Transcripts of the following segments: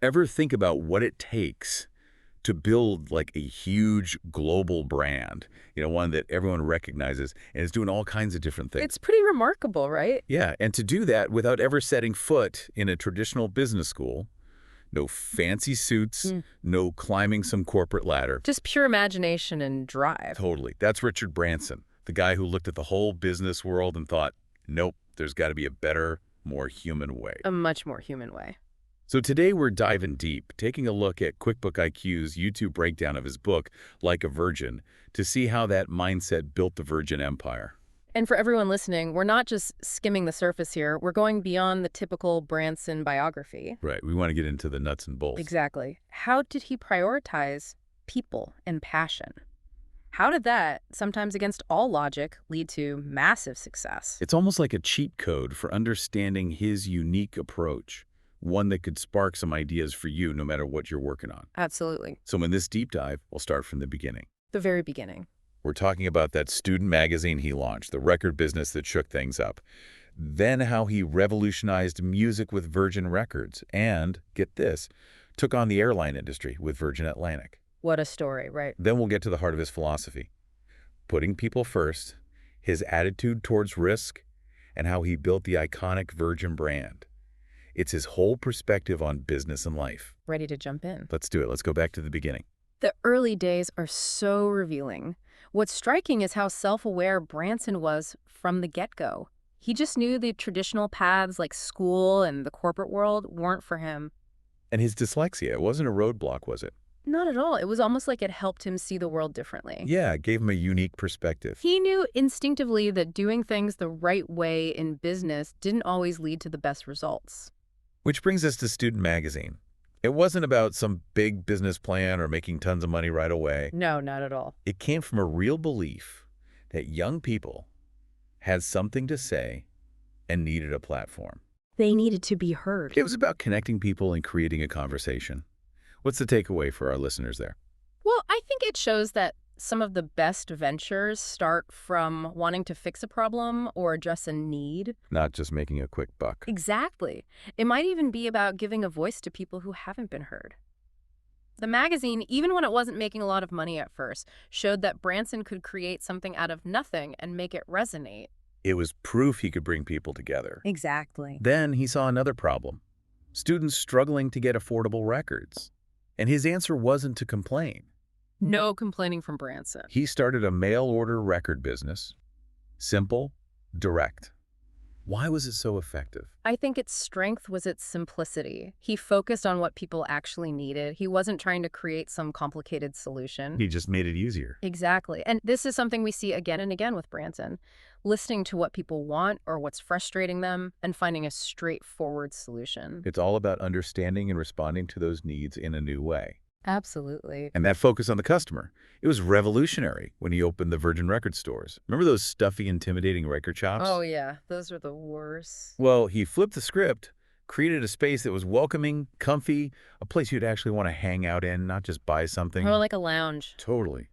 Ever think about what it takes to build like a huge global brand, one that everyone recognizes and is doing all kinds of different things? It's pretty remarkable, right? Yeah, and to do that without ever setting foot in a traditional business school, no fancy suits, Mm. no climbing some corporate ladder. Just pure imagination and drive. Totally. That's Richard Branson, the guy who looked at the whole business world and thought, nope, there's got to be a better, more human way. A much more human way. So today we're diving deep, taking a look at QuickBook IQ's YouTube breakdown of his book, Like a Virgin, to see how that mindset built the Virgin Empire. And for everyone listening, we're not just skimming the surface here. We're going beyond the typical Branson biography. Right, we want to get into the nuts and bolts. Exactly. How did he prioritize people and passion? How did that, sometimes against all logic, lead to massive success? It's almost like a cheat code for understanding his unique approach, one that could spark some ideas for you no matter what you're working on. Absolutely. So in this deep dive, we'll start from the beginning. The very beginning. We're talking about that student magazine he launched, the record business that shook things up. Then how he revolutionized music with Virgin Records and, get this, took on the airline industry with Virgin Atlantic. What a story, right? Then we'll get to the heart of his philosophy, putting people first, his attitude towards risk, and how he built the iconic Virgin brand. It's his whole perspective on business and life. Ready to jump in. Let's do it. Let's go back to the beginning. The early days are so revealing. What's striking is how self-aware Branson was from the get-go. He just knew the traditional paths like school and the corporate world weren't for him. And his dyslexia, it wasn't a roadblock, was it? Not at all. It was almost like it helped him see the world differently. Yeah, it gave him a unique perspective. He knew instinctively that doing things the right way in business didn't always lead to the best results. Which brings us to Student Magazine. It wasn't about some big business plan or making tons of money right away. No, not at all. It came from a real belief that young people had something to say and needed a platform. They needed to be heard. It was about connecting people and creating a conversation. What's the takeaway for our listeners there? Well, I think it shows that some of the best ventures start from wanting to fix a problem or address a need. Not just making a quick buck. Exactly. It might even be about giving a voice to people who haven't been heard. The magazine, even when it wasn't making a lot of money at first, showed that Branson could create something out of nothing and make it resonate. It was proof he could bring people together. Exactly. Then he saw another problem. Students struggling to get affordable records. And his answer wasn't to complain. No complaining from Branson. He started a mail-order record business. Simple, direct. Why was it so effective? I think its strength was its simplicity. He focused on what people actually needed. He wasn't trying to create some complicated solution. He just made it easier. Exactly. And this is something we see again and again with Branson. Listening to what people want or what's frustrating them and finding a straightforward solution. It's all about understanding and responding to those needs in a new way. Absolutely. And that focus on the customer, it was revolutionary when he opened the Virgin Record stores. Remember those stuffy, intimidating record shops? Oh, yeah. Those are the worst. Well, he flipped the script, created a space that was welcoming, comfy, a place you'd actually want to hang out in, not just buy something. Or like a lounge. Totally.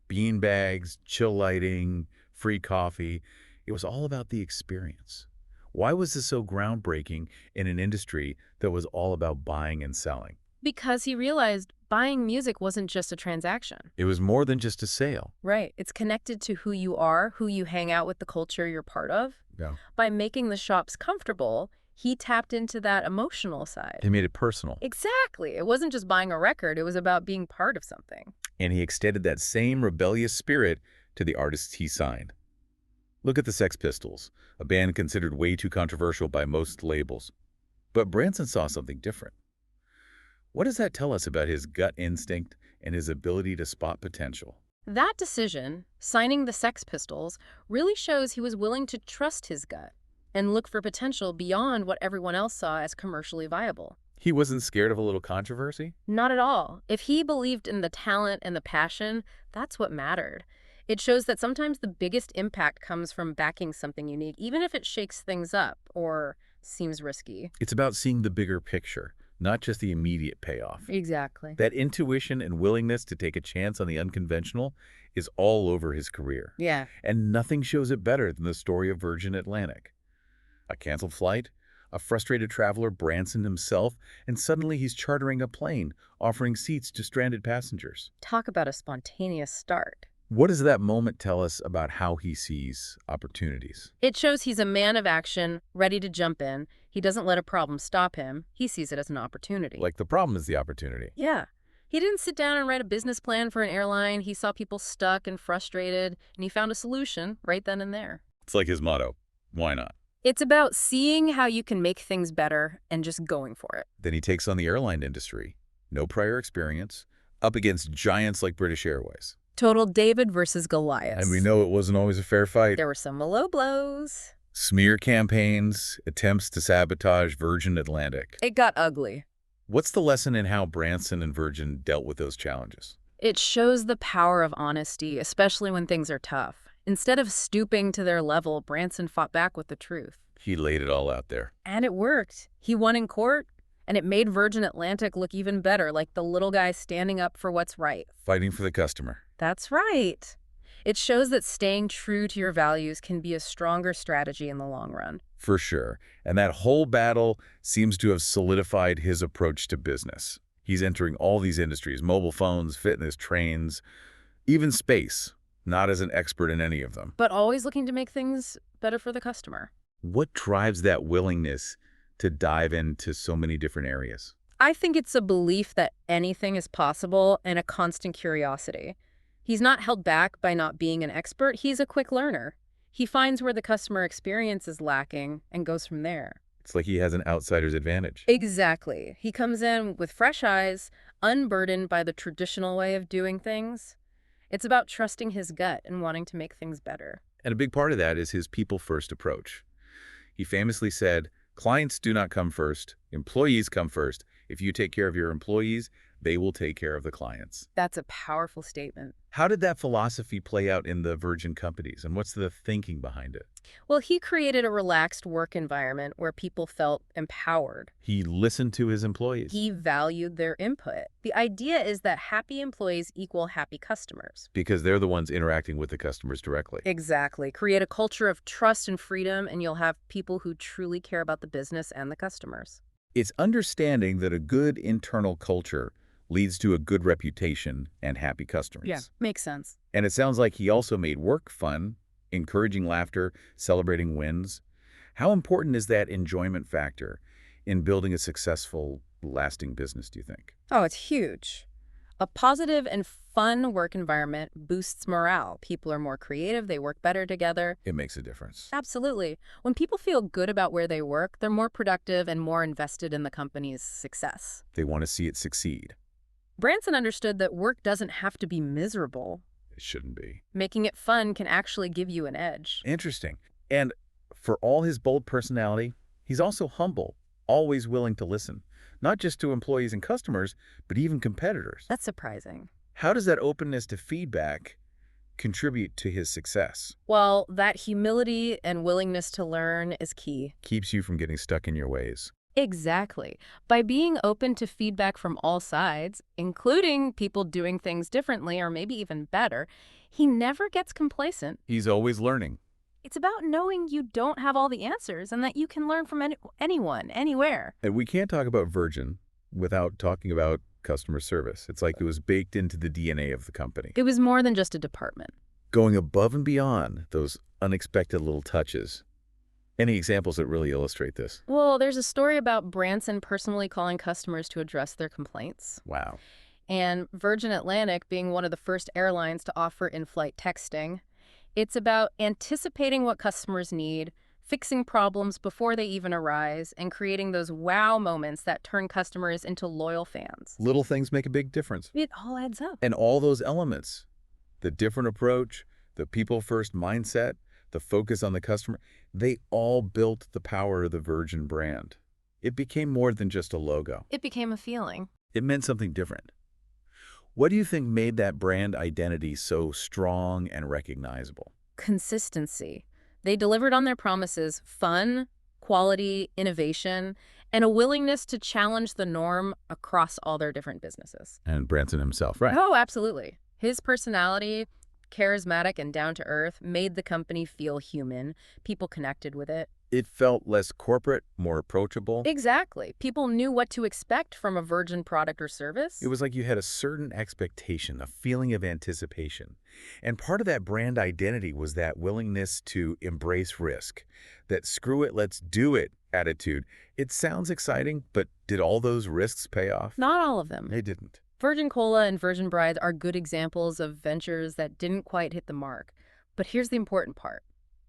Bean bags, chill lighting, free coffee. It was all about the experience. Why was this so groundbreaking in an industry that was all about buying and selling? Because he realized buying music wasn't just a transaction. It was more than just a sale. Right. It's connected to who you are, who you hang out with, the culture you're part of. Yeah. By making the shops comfortable, he tapped into that emotional side. He made it personal. Exactly. It wasn't just buying a record. It was about being part of something. And he extended that same rebellious spirit to the artists he signed. Look at the Sex Pistols, a band considered way too controversial by most labels. But Branson saw something different. What does that tell us about his gut instinct and his ability to spot potential? That decision, signing the Sex Pistols, really shows he was willing to trust his gut and look for potential beyond what everyone else saw as commercially viable. He wasn't scared of a little controversy? Not at all. If he believed in the talent and the passion, that's what mattered. It shows that sometimes the biggest impact comes from backing something unique, even if it shakes things up or seems risky. It's about seeing the bigger picture, not just the immediate payoff. Exactly. That intuition and willingness to take a chance on the unconventional is all over his career. Yeah. And nothing shows it better than the story of Virgin Atlantic. A canceled flight, A frustrated traveler, Branson himself, and suddenly he's chartering a plane, offering seats to stranded passengers. Talk about a spontaneous start. What does that moment tell us about how he sees opportunities? It shows he's a man of action, ready to jump in. He doesn't let a problem stop him. He sees it as an opportunity. Like the problem is the opportunity. Yeah. He didn't sit down and write a business plan for an airline. He saw people stuck and frustrated, and he found a solution right then and there. It's like his motto, why not? It's about seeing how you can make things better and just going for it. Then he takes on the airline industry. No prior experience, up against giants like British Airways. Total David versus Goliath. And we know it wasn't always a fair fight. There were some low blows. Smear campaigns, attempts to sabotage Virgin Atlantic. It got ugly. What's the lesson in how Branson and Virgin dealt with those challenges? It shows the power of honesty, especially when things are tough. Instead of stooping to their level, Branson fought back with the truth. He laid it all out there. And it worked. He won in court, and it made Virgin Atlantic look even better, like the little guy standing up for what's right. Fighting for the customer. That's right. It shows that staying true to your values can be a stronger strategy in the long run. For sure. And that whole battle seems to have solidified his approach to business. He's entering all these industries, mobile phones, fitness, trains, even space, not as an expert in any of them. But always looking to make things better for the customer. What drives that willingness to dive into so many different areas? I think it's a belief that anything is possible and a constant curiosity. He's not held back by not being an expert. He's a quick learner. He finds where the customer experience is lacking and goes from there. It's like he has an outsider's advantage. Exactly. He comes in with fresh eyes, unburdened by the traditional way of doing things. It's about trusting his gut and wanting to make things better. And a big part of that is his people-first approach. He famously said, "Clients do not come first, employees come first. If you take care of your employees, they will take care of the clients." That's a powerful statement. How did that philosophy play out in the Virgin companies, and what's the thinking behind it? Well, he created a relaxed work environment where people felt empowered. He listened to his employees. He valued their input. The idea is that happy employees equal happy customers. Because they're the ones interacting with the customers directly. Exactly. Create a culture of trust and freedom, and you'll have people who truly care about the business and the customers. It's understanding that a good internal culture leads to a good reputation and happy customers. Yeah, makes sense. And it sounds like he also made work fun, encouraging laughter, celebrating wins. How important is that enjoyment factor in building a successful, lasting business, do you think? Oh, it's huge. A positive and fun work environment boosts morale. People are more creative, they work better together. It makes a difference. Absolutely. When people feel good about where they work, they're more productive and more invested in the company's success. They want to see it succeed. Branson understood that work doesn't have to be miserable. It shouldn't be. Making it fun can actually give you an edge. Interesting. And for all his bold personality, he's also humble, always willing to listen, not just to employees and customers, but even competitors. That's surprising. How does that openness to feedback contribute to his success? Well, that humility and willingness to learn is key. Keeps you from getting stuck in your ways. Exactly. By being open to feedback from all sides, including people doing things differently or maybe even better, he never gets complacent. He's always learning. It's about knowing you don't have all the answers and that you can learn from anyone, anywhere. And we can't talk about Virgin without talking about customer service. It's like it was baked into the DNA of the company. It was more than just a department. Going above and beyond those unexpected little touches. Any examples that really illustrate this? Well, there's a story about Branson personally calling customers to address their complaints. Wow. And Virgin Atlantic being one of the first airlines to offer in-flight texting. It's about anticipating what customers need, fixing problems before they even arise, and creating those wow moments that turn customers into loyal fans. Little things make a big difference. It all adds up. And all those elements, the different approach, the people-first mindset, the focus on the customer, they all built the power of the Virgin brand. It became more than just a logo. It became a feeling. It meant something different. What do you think made that brand identity so strong and recognizable? Consistency. They delivered on their promises: fun, quality, innovation, and a willingness to challenge the norm across all their different businesses. And Branson himself, right? Oh, absolutely. His personality, charismatic and down to earth, made the company feel human. People connected with it. It felt less corporate, more approachable. Exactly. People knew what to expect from a Virgin product or service. It was like you had a certain expectation, a feeling of anticipation. And part of that brand identity was that willingness to embrace risk, that screw it, let's do it attitude. It sounds exciting, but did all those risks pay off? Not all of them. They didn't. Virgin Cola and Virgin Brides are good examples of ventures that didn't quite hit the mark. But here's the important part: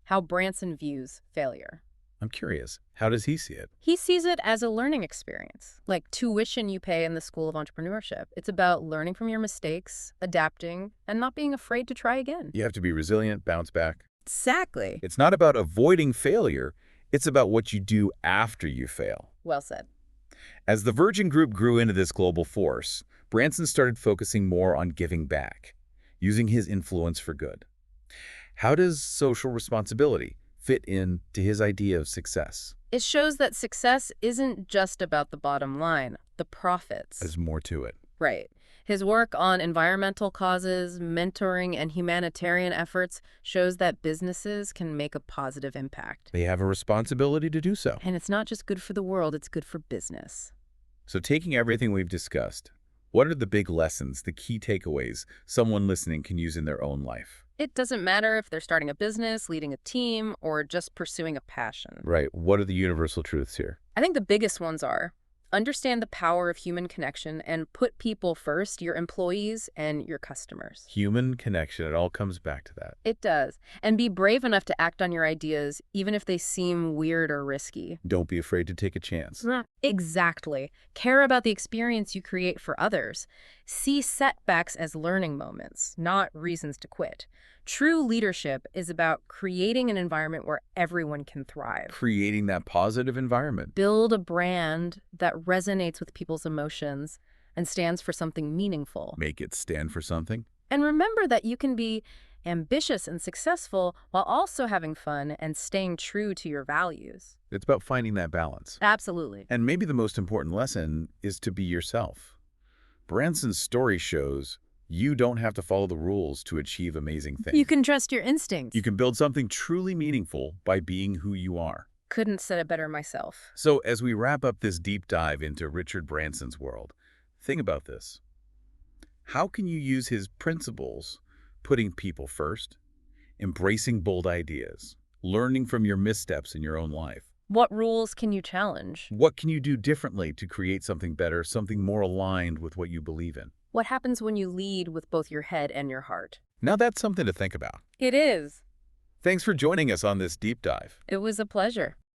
how Branson views failure. I'm curious, how does he see it? He sees it as a learning experience, like tuition you pay in the School of Entrepreneurship. It's about learning from your mistakes, adapting, and not being afraid to try again. You have to be resilient, bounce back. Exactly. It's not about avoiding failure. It's about what you do after you fail. Well said. As the Virgin Group grew into this global force, Branson started focusing more on giving back, using his influence for good. How does social responsibility fit into his idea of success? It shows that success isn't just about the bottom line, the profits. There's more to it. Right. His work on environmental causes, mentoring, and humanitarian efforts shows that businesses can make a positive impact. They have a responsibility to do so. And it's not just good for the world, it's good for business. So taking everything we've discussed, what are the big lessons, the key takeaways someone listening can use in their own life? It doesn't matter if they're starting a business, leading a team, or just pursuing a passion. Right. What are the universal truths here? I think the biggest ones are: understand the power of human connection and put people first, your employees and your customers. Human connection, it all comes back to that. It does. And be brave enough to act on your ideas, even if they seem weird or risky. Don't be afraid to take a chance. Exactly. Care about the experience you create for others. See setbacks as learning moments, not reasons to quit. True leadership is about creating an environment where everyone can thrive. Creating that positive environment. Build a brand that resonates with people's emotions and stands for something meaningful. Make it stand for something. And remember that you can be ambitious and successful while also having fun and staying true to your values. It's about finding that balance. Absolutely. And maybe the most important lesson is to be yourself. Branson's story shows you don't have to follow the rules to achieve amazing things. You can trust your instincts. You can build something truly meaningful by being who you are. Couldn't said it better myself. So as we wrap up this deep dive into Richard Branson's world, think about this. How can you use his principles, putting people first, embracing bold ideas, learning from your missteps in your own life? What rules can you challenge? What can you do differently to create something better, something more aligned with what you believe in? What happens when you lead with both your head and your heart? Now that's something to think about. It is. Thanks for joining us on this deep dive. It was a pleasure.